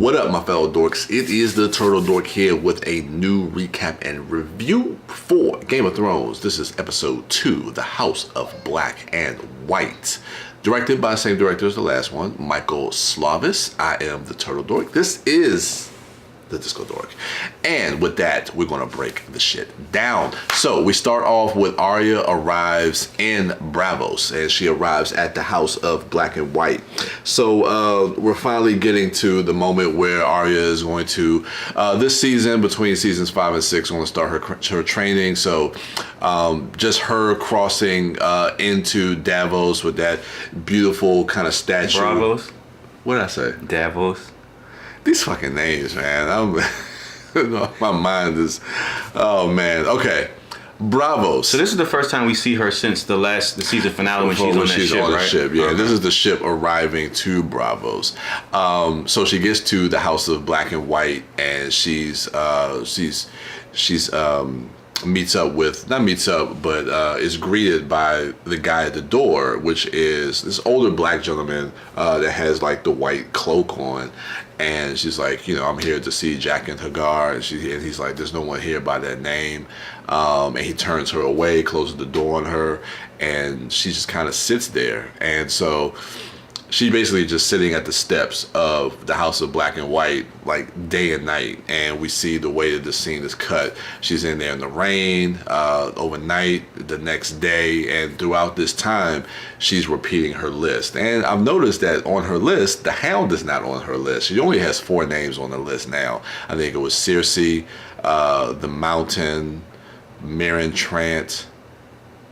What up, my fellow dorks? It is the Turtle Dork here with a new recap and review for Game of Thrones. This is episode 2, The House of Black and White. Directed by the same director as the last one, Michael Slavis. I am the Turtle Dork. This is the Disco Dork. And with that, we're gonna break the shit down. So we start off with Arya arrives in Bravos, and she arrives at the House of Black and White. So we're finally getting to the moment where Arya is going to, this season, between seasons 5 and 6, going to start her training. So just her crossing into Davos with that beautiful kind of statue. Bravos? What did I say? Davos. These fucking names, man. My mind is, oh man. Okay, Bravos. So this is the first time we see her since the season finale when she's on that ship, right? Yeah, okay. This is the ship arriving to Bravos. So she gets to the House of Black and White, and she's is greeted by the guy at the door, which is this older black gentleman that has like the white cloak on. And she's like, I'm here to see Jack and Hagar. And he's like, there's no one here by that name. And he turns her away, closes the door on her, and she just kind of sits there. And so she's basically just sitting at the steps of the House of Black and White, like day and night. And we see the way that the scene is cut. She's in there in the rain, overnight, the next day, and throughout this time, she's repeating her list. And I've noticed that on her list, the Hound is not on her list. She only has 4 names on the list now. I think it was Cersei, the Mountain, Meryn Trant,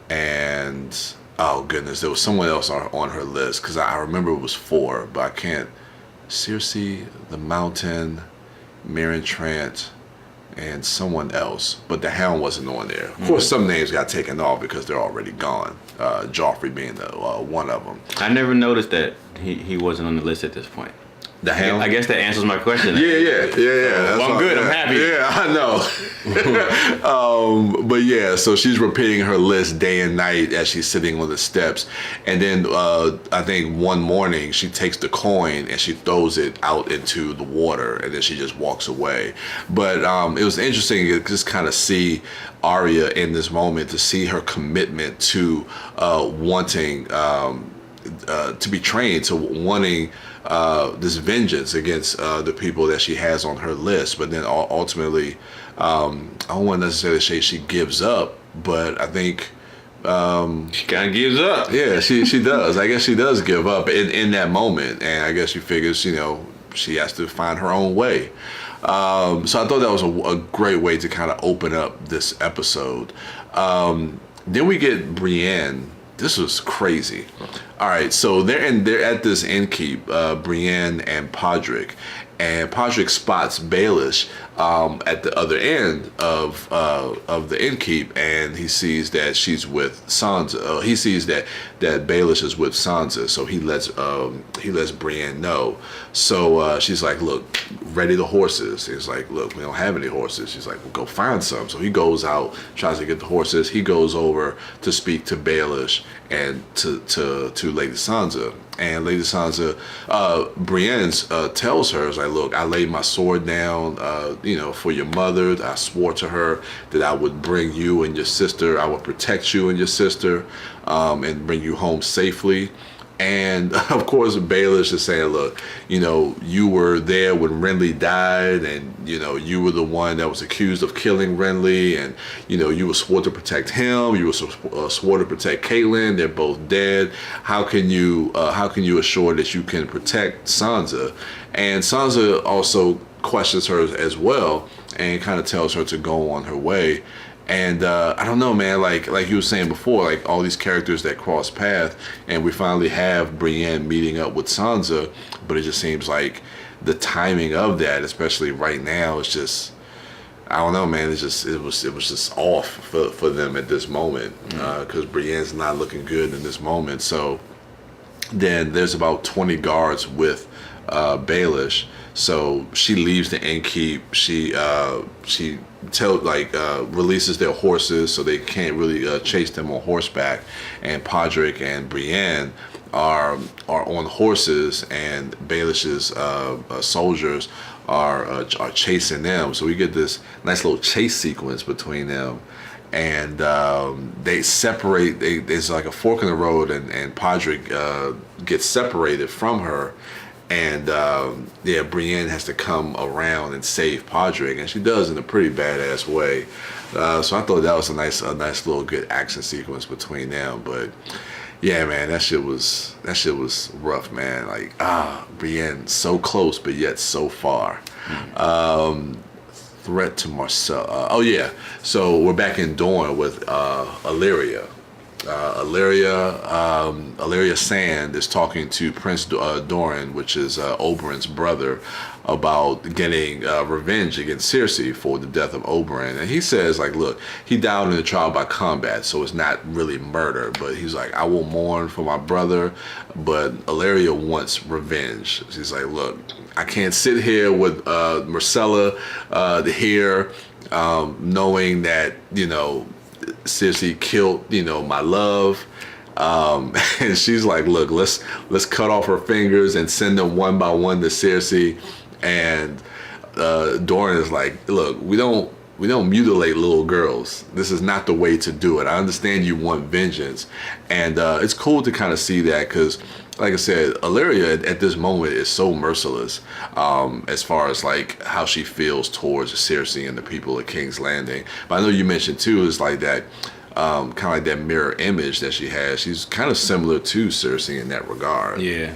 and oh goodness, there was someone else on her list, because I remember it was 4, but I can't. Cersei, the Mountain, Meryn Trant, and someone else, but the Hound wasn't on there. Of course, some names got taken off because they're already gone. Joffrey being one of them. I never noticed that he wasn't on the list at this point. The Hound? I guess that answers my question. Yeah. Well, I'm good. I'm happy. Yeah, I know. But yeah, so she's repeating her list day and night as she's sitting on the steps. And then I think one morning she takes the coin and she throws it out into the water, and then she just walks away. But it was interesting to just kind of see Arya in this moment, to see her commitment to wanting to be trained, to wanting this vengeance against the people that she has on her list. But then ultimately, I don't want to necessarily say she gives up, but I think she kind of gives up. Yeah, she does. I guess she does give up in that moment, and I guess she figures, she has to find her own way. So I thought that was a great way to kind of open up this episode. Then we get Brienne. This was crazy. All right, so they're at this innkeep, Brienne and Podrick, and Podrick spots Baelish at the other end of the innkeep, and he sees that she's with Sansa. He sees that Baelish is with Sansa, so he lets Brienne know. So she's like, "Look, ready the horses." He's like, "Look, we don't have any horses." She's like, "Well, go find some." So he goes out, tries to get the horses. He goes over to speak to Baelish and to Lady Sansa. And Lady Sansa, Brienne tells her, "Is like, look, I laid my sword down, for your mother. I swore to her that I would bring you and your sister. I would protect you and your sister, and bring you home safely." And of course, Baelish is saying, "Look, you were there when Renly died, and you were the one that was accused of killing Renly, and you were sworn to protect him. You were sworn to protect Catelyn. They're both dead. How can you assure that you can protect Sansa?" And Sansa also questions her as well, and kind of tells her to go on her way. And I don't know, man, like you were saying before, like all these characters that cross paths, and we finally have Brienne meeting up with Sansa, but it just seems like the timing of that, especially right now, is just, I don't know, man. It was just off for them at this moment, because Brienne's not looking good in this moment. So then there's about 20 guards with Baelish. So she leaves the innkeep. She releases their horses so they can't really chase them on horseback. And Podrick and Brienne are on horses, and Baelish's soldiers are chasing them. So we get this nice little chase sequence between them. And they separate. There's like a fork in the road, and Podrick gets separated from her, and Brienne has to come around and save Podrick, and she does in a pretty badass way. So I thought that was a nice little good action sequence between them. But yeah, man, that shit was rough, man. Like Brienne so close but yet so far. Threat to Marcel. So we're back in Dorne with Illyria. Illyria Sand is talking to Prince Doran, which is Oberyn's brother, about getting revenge against Cersei for the death of Oberyn. And he says, like, look, he died in the trial by combat, so it's not really murder. But he's like, I will mourn for my brother, but Illyria wants revenge. She's like, look, I can't sit here with Myrcella here, knowing that, Cersei killed, my love. And she's like, look, let's cut off her fingers and send them one by one to Cersei. And Doran is like, look, we don't mutilate little girls. This is not the way to do it. I understand you want vengeance. And it's cool to kind of see that, because like I said, Illyria at this moment is so merciless as far as like how she feels towards Cersei and the people of King's Landing. But I know you mentioned too, is like that kind of like that mirror image that she has. She's kind of similar to Cersei in that regard. Yeah.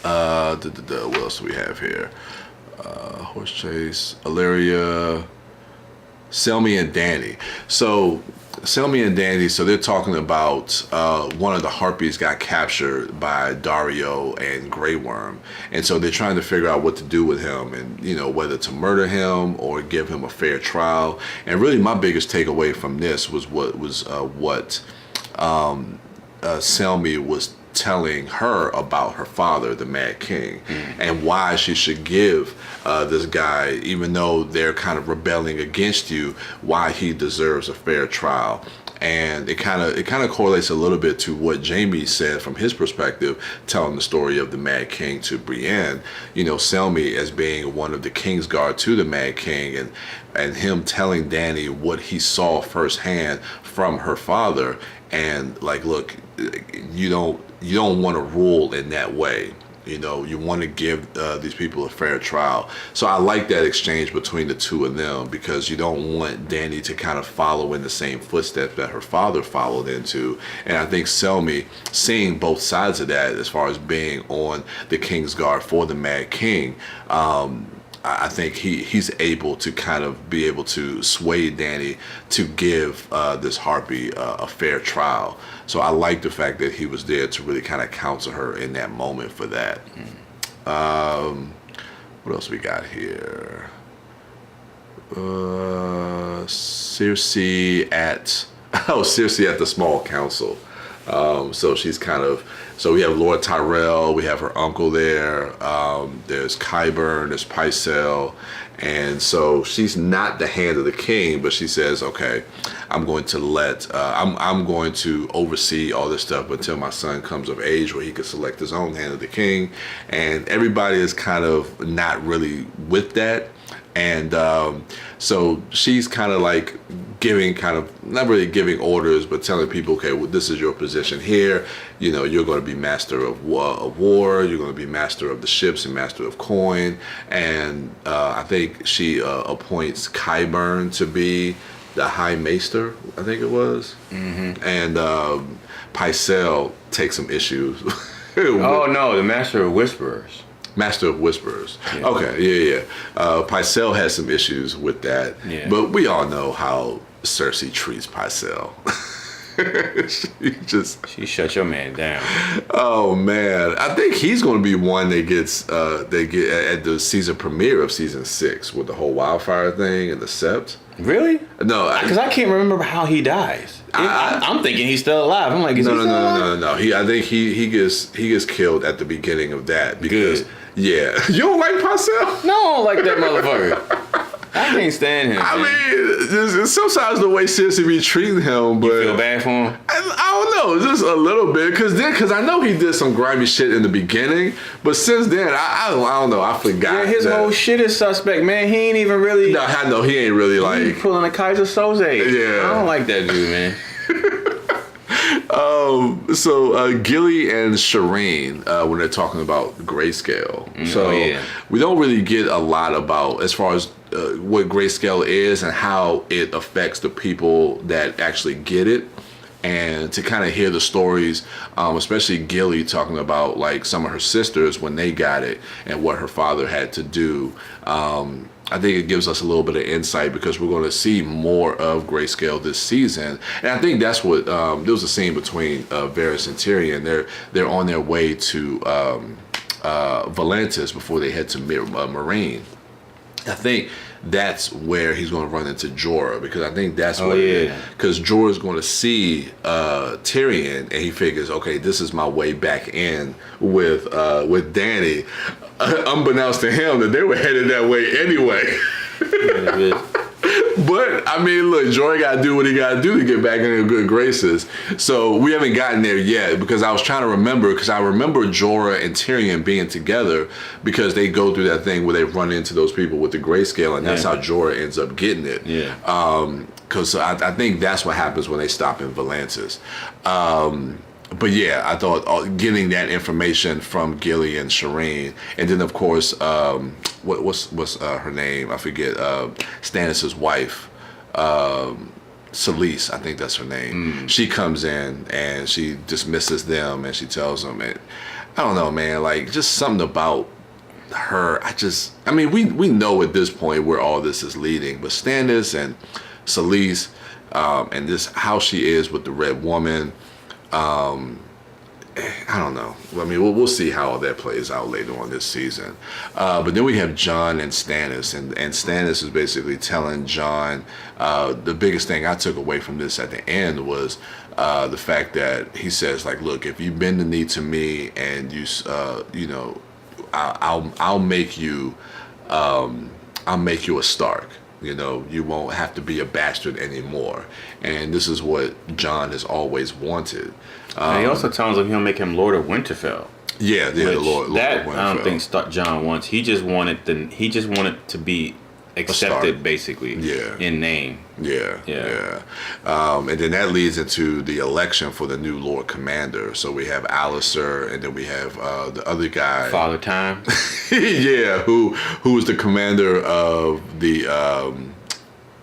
What else do we have here? Horse chase, Illyria, Selmy and Dany. So Selmy and Dany, so they're talking about one of the Harpies got captured by Dario and Grey Worm, and so they're trying to figure out what to do with him, and whether to murder him or give him a fair trial. And really, my biggest takeaway from this was what Selmy was telling her about her father, the Mad King, and why she should give this guy, even though they're kind of rebelling against you, why he deserves a fair trial. And it kind of correlates a little bit to what Jamie said from his perspective, telling the story of the Mad King to Brienne. Selmy as being one of the Kingsguard to the Mad King, and him telling Dany what he saw firsthand from her father, and like, look, you don't want to rule in that way. You want to give these people a fair trial. So I like that exchange between the two of them, because you don't want Dany to kind of follow in the same footsteps that her father followed into. And I think Selmy, seeing both sides of that, as far as being on the Kingsguard for the Mad King, I think he's able to kind of be able to sway Dany to give this Harpy a fair trial. So I like the fact that he was there to really kind of counsel her in that moment for that. What else we got here? Cersei at the small council. So she's kind of, so we have Lord Tyrell, we have her uncle there, there's Qyburn, there's Pycelle, and so she's not the hand of the king, but she says, okay, I'm going to oversee all this stuff until my son comes of age where he can select his own hand of the king. And everybody is kind of not really with that. And so she's kind of like not really giving orders, but telling people, okay, well, this is your position here. You're going to be master of war. You're going to be master of the ships and master of coin. And I think she appoints Qyburn to be the High Maester, I think it was. Mm-hmm. And Pycelle takes some issues. Oh no, the Master of Whisperers. Master of Whisperers. Yeah. Okay, yeah. Pycelle has some issues with that, but we all know how Cersei treats Pycelle. She shut your man down. Oh man, I think he's going to be one that gets they get at the season premiere of season 6 with the whole wildfire thing and the sept. Really? No, because I can't remember how he dies. I'm thinking he's still alive. I'm like, is he still alive? No. I think he gets killed at the beginning of that because yeah, you don't like Parcell? No, I don't like that motherfucker. I can't stand him. I mean, sometimes the way Cersei be treating him, but you feel bad for him. I don't know, just a little bit, because I know he did some grimy shit in the beginning, but since then I don't know, I forgot. Yeah, his whole shit is suspect, man. He ain't even really. No, I know he ain't really like he pulling a Kaiser Soze. Yeah, I don't like that dude, man. So Gilly and Shireen, when they're talking about grayscale, we don't really get a lot about as far as what grayscale is and how it affects the people that actually get it, and to kind of hear the stories, especially Gilly talking about like some of her sisters when they got it and what her father had to do. I think it gives us a little bit of insight because we're going to see more of grayscale this season, and I think that's what there was a scene between Varys and Tyrion. They're on their way to Volantis before they head to Meereen. I think that's where he's going to run into Jorah, because I think that's because Jorah's going to see Tyrion and he figures, okay, this is my way back in with Dany, unbeknownst to him that they were headed that way anyway. But I mean, look, Jorah got to do what he got to do to get back in their good graces. So we haven't gotten there yet, because I was trying to remember, because I remember Jorah and Tyrion being together because they go through that thing where they run into those people with the grayscale, and that's how Jorah ends up getting it. Yeah. Because I think that's what happens when they stop in Volantis. But yeah, I thought getting that information from Gilly and Shireen, and then of course, what's her name? I forget. Stannis' wife, Selyse, I think that's her name. She comes in and she dismisses them, and she tells them, and I don't know, man, like just something about her. I mean, we know at this point where all this is leading, but Stannis and Selyse, and this how she is with the Red Woman. I don't know. I mean, we'll see how all that plays out later on this season. But then we have Jon and Stannis, and Stannis is basically telling Jon, the biggest thing I took away from this at the end was the fact that he says, like, look, if you bend the knee to me and I'll make you a Stark. You know, you won't have to be a bastard anymore. And this is what Jon has always wanted. He also tells him he'll make him Lord of Winterfell. Yeah, the Lord of Winterfell. I don't think Jon wants. He just wanted to be accepted, basically. Yeah. In name. Yeah. And then that leads into the election for the new Lord Commander. So we have Alistair, and then we have the other guy, Father Time. Yeah, who's the commander of the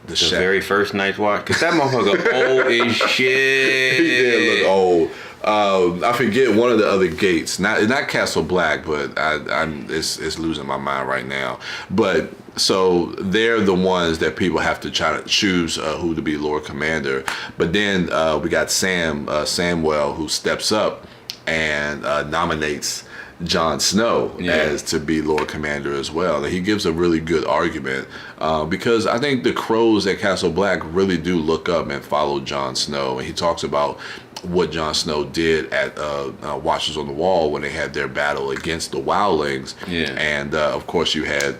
very first Night's Watch? Because that motherfucker old as shit. He did look old. I forget one of the other gates, not Castle Black, but it's losing my mind right now. But so they're the ones that people have to try to choose who to be Lord Commander. But then we got Samwell, who steps up and nominates Jon Snow as to be Lord Commander as well. And he gives a really good argument because I think the crows at Castle Black really do look up and follow Jon Snow. And he talks about what Jon Snow did at Watchers on the Wall when they had their battle against the Wildlings. Yeah. And of course you had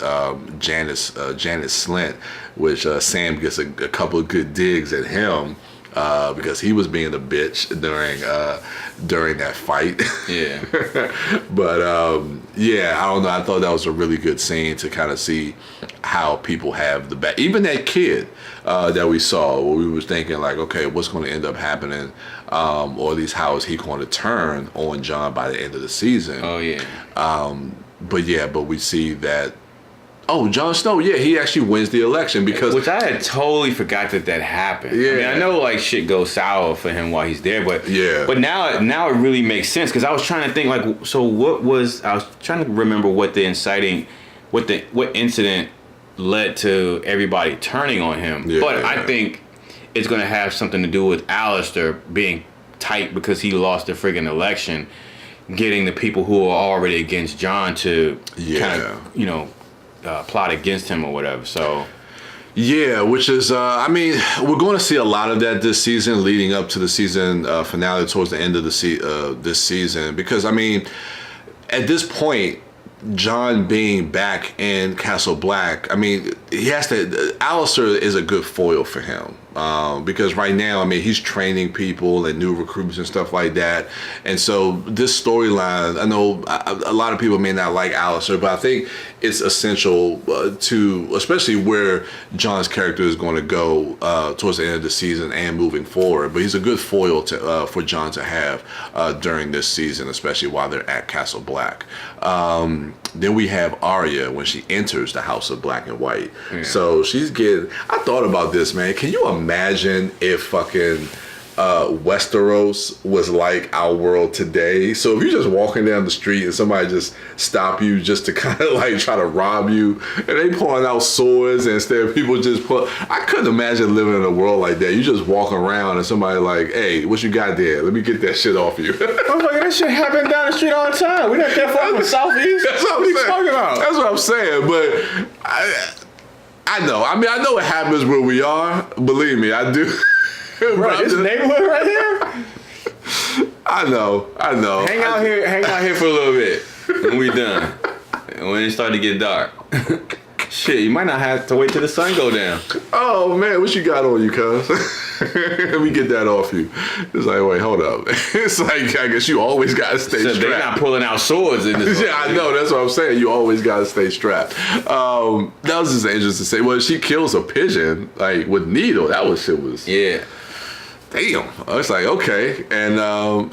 Janis Slint, which Sam gets a couple of good digs at him because he was being a bitch during that fight. Yeah. But I don't know. I thought that was a really good scene to kind of see how people have the back. Even that kid that we saw, where we was thinking like, okay, what's going to end up happening? Or at least how is he going to turn on Jon by the end of the season? Oh yeah. But we see that. Oh, Jon Snow, he actually wins the election because... Which I had totally forgot that happened. Yeah. I mean, I know, like, shit goes sour for him while he's there, but... Yeah. But now it really makes sense, because I was trying to think, like, so I was trying to remember what the inciting... What incident led to everybody turning on him. Yeah, but I think it's going to have something to do with Alistair being tight because he lost the friggin' election, getting the people who are already against Jon to kind of, plot against him or whatever. So. Yeah, which is, I mean, we're going to see a lot of that this season, leading up to the season finale towards the end of this season. Because, I mean, at this point, Jon being back in Castle Black, I mean, Alistair is a good foil for him. Because right now, I mean, he's training people and new recruits and stuff like that. And so this storyline, I know a lot of people may not like Alistair, but I think it's essential to, especially where Jon's character is going to go towards the end of the season and moving forward. But he's a good foil for Jon to have during this season, especially while they're at Castle Black. Then we have Arya when she enters the House of Black and White. Yeah. So she's getting, I thought about this, man. Can you imagine if fucking Westeros was like our world today? So if you're just walking down the street and somebody just stop you just to kind of like try to rob you, and they pulling out swords and instead of people just I couldn't imagine living in a world like that. You just walk around and somebody like, hey, what you got there? Let me get that shit off you. I'm like, that shit happen down the street all the time. We're not that far from the Southeast. That's what I'm talking about. That's what I'm saying. But I know. I mean, I know it happens where we are. Believe me, I do. Bro, this neighborhood right here. I know. Hang out here for a little bit when we done. And when it start to get dark. Shit, you might not have to wait till the sun go down. Oh man, what you got on you, cuz? Let me get that off you. It's like, wait, hold up. It's like, I guess you always gotta stay strapped. They're not pulling out swords in this. Yeah, I know. That's what I'm saying. You always gotta stay strapped. That was just interesting to say. Well, she kills a pigeon like with needle. That shit was. Yeah. Damn. It's like, okay. And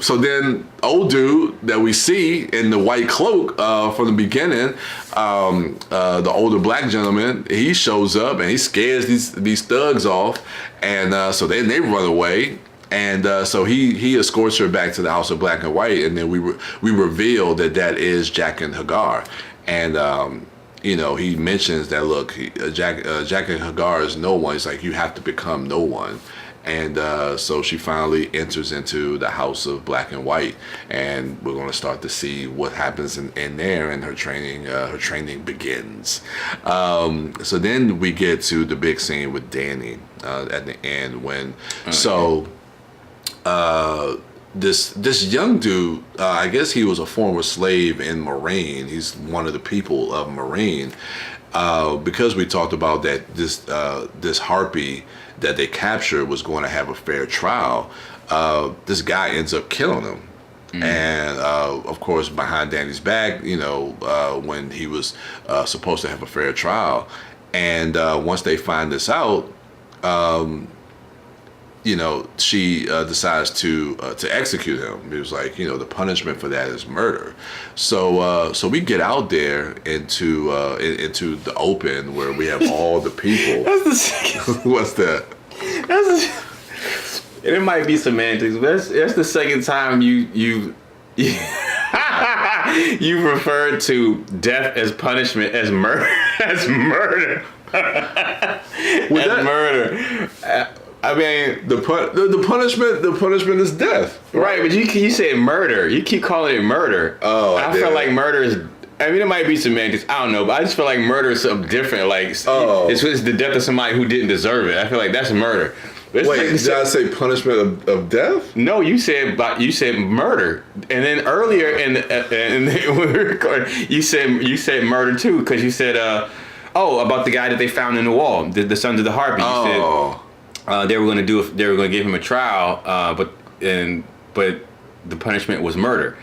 so then old dude that we see in the white cloak from the beginning, the older black gentleman, he shows up and he scares these thugs off. And so then they run away. And so he escorts her back to the House of Black and White. And then we reveal that is Jaqen H'ghar. And he mentions that, look, Jaqen H'ghar is no one. It's like, you have to become no one. And so she finally enters into the House of Black and White, and we're going to start to see what happens in there, and her training begins. So then we get to the big scene with Dany at the end when, this young dude, I guess he was a former slave in Meereen. He's one of the people of Meereen. Because we talked about that this harpy that they captured was going to have a fair trial, this guy ends up killing him. Mm-hmm. And of course, behind Dany's back, when he was supposed to have a fair trial. And once they find this out, she decides to execute him. It was like, the punishment for that is murder. So we get out there into the open where we have all the people. That's the second. What's that? And it might be semantics, but that's the second time you referred to death as punishment as murder as murder. Murder. I mean, the punishment is death, right? But you said murder. You keep calling it murder. Oh, I feel like murder is. I mean, it might be semantics. I don't know, but I just feel like murder is something different. Like, it's the death of somebody who didn't deserve it. I feel like that's murder. Wait, did I say punishment of death? No, you said murder, and then earlier when we were recording, you said murder too, because you said about the guy that they found in the wall, the Sons of the Harpy. You said they were going to give him a trial, but the punishment was murder.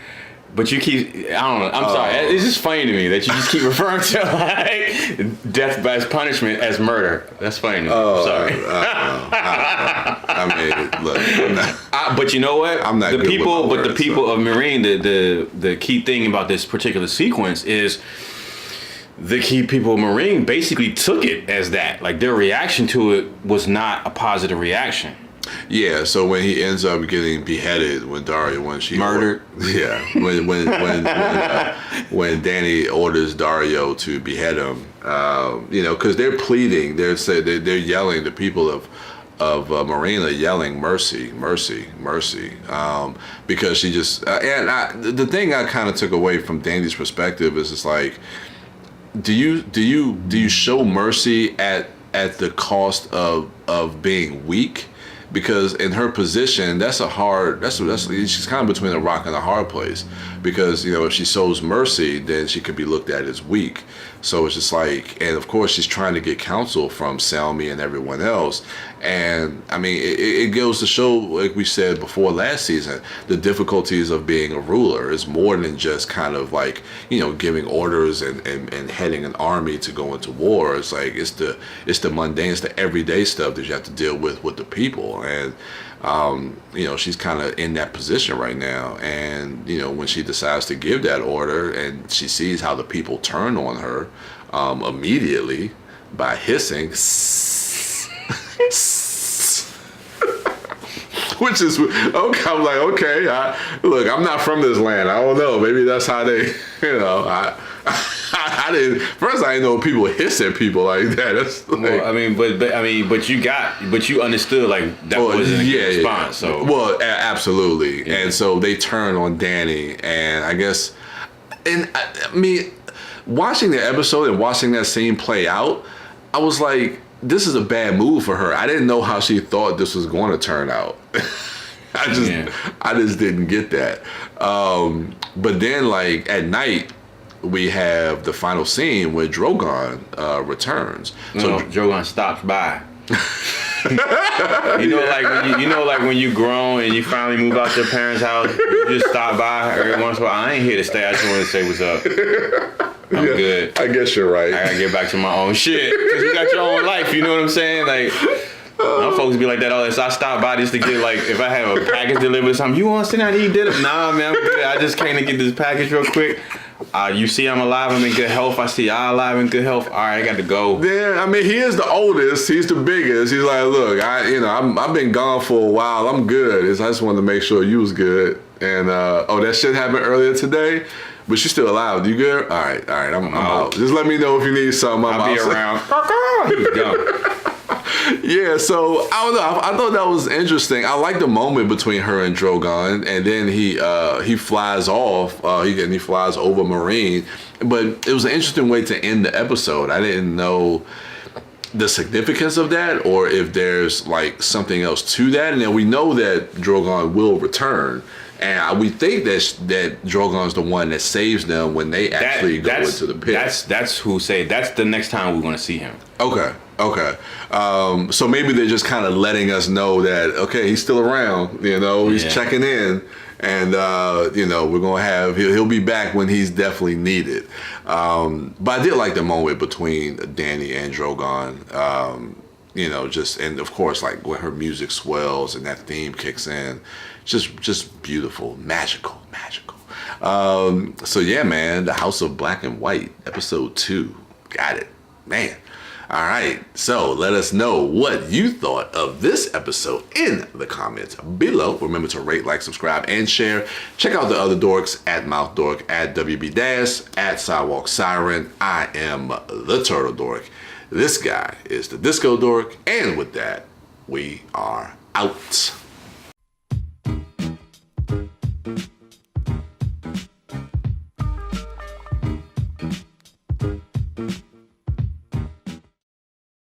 But you keep, I don't know, I'm sorry. It's just funny to me that you just keep referring to like death as punishment as murder. That's funny to me. Sorry. I mean, look. I'm not, but you know what? I'm not the good people, with my the people of Meereen, the key thing about this particular sequence is the key people of Meereen basically took it as that. Like, their reaction to it was not a positive reaction. Yeah, so when he ends up getting beheaded, when she murdered, when Dany orders Dario to behead him, because they're pleading, they're yelling, the people of Marina yelling mercy, mercy, mercy, because she just the thing I kind of took away from Dany's perspective is it's like, do you show mercy at the cost of being weak? Because in her position, that's she's kind of between a rock and a hard place. Because, you know, if she shows mercy, then she could be looked at as weak. So it's just like, and of course she's trying to get counsel from Selmy and everyone else. And I mean, it goes to show, like we said before last season, the difficulties of being a ruler is more than just kind of like, you know, giving orders and heading an army to go into war. It's like, it's the mundane, it's the everyday stuff that you have to deal with the people. And, you know, she's kind of in that position right now. And, you know, when she decides to give that order and she sees how the people turn on her immediately by hissing, which is, okay, I'm like, okay, look, I'm not from this land. I don't know. Maybe that's how they, you know, I didn't know people hiss at people like that. That's like, well, I mean, but you understood like that wasn't a good response. So well, absolutely. Yeah. And so they turn on Dany, and I guess, and I mean, watching the episode and watching that scene play out, I was like, this is a bad move for her. I didn't know how she thought this was going to turn out. I just didn't get that. But then, like, at night, we have the final scene where Drogon returns. So Drogon stops by. like when you grown and you finally move out your parents' house, you just stop by every once in a while. I ain't here to stay. I just want to say what's up. I'm good. I guess you're right. I gotta get back to my own shit. Cause you got your own life, you know what I'm saying? Like, my folks be like that all this. I stop by just to get, like, if I have a package delivered or something, you want to sit down and eat dinner? Nah, man, I'm good. I just came to get this package real quick. You see I'm alive, I'm in good health. I see y'all alive in good health. All right, I got to go. Yeah, I mean, he is the oldest. He's the biggest. He's like, look, I've been gone for a while. I'm good. I just wanted to make sure you was good. And, that shit happened earlier today. But you're still alive. You good? All right. I'm out. Just let me know if you need something. I'll be around. He's gone. Yeah, so I don't know. I thought that was interesting. I like the moment between her and Drogon, and then he flies off. He flies over Marine, but it was an interesting way to end the episode. I didn't know the significance of that, or if there's like something else to that. And then we know that Drogon will return. And we think that Drogon's the one that saves them when they actually go into the pit. That's who say that's the next time we're going to see him. Okay. So maybe they're just kind of letting us know that, okay, he's still around. You know, he's checking in, and we're gonna have he'll be back when he's definitely needed. But I did like the moment between Dany and Drogon. And of course, like when her music swells and that theme kicks in. Just beautiful, magical. So yeah, man, the House of Black and White, episode 2. Got it, man. All right, so let us know what you thought of this episode in the comments below. Remember to rate, like, subscribe, and share. Check out the other dorks at MouthDork, at WB Dash, at Sidewalk Siren. I am the Turtle Dork. This guy is the Disco Dork, and with that, we are out.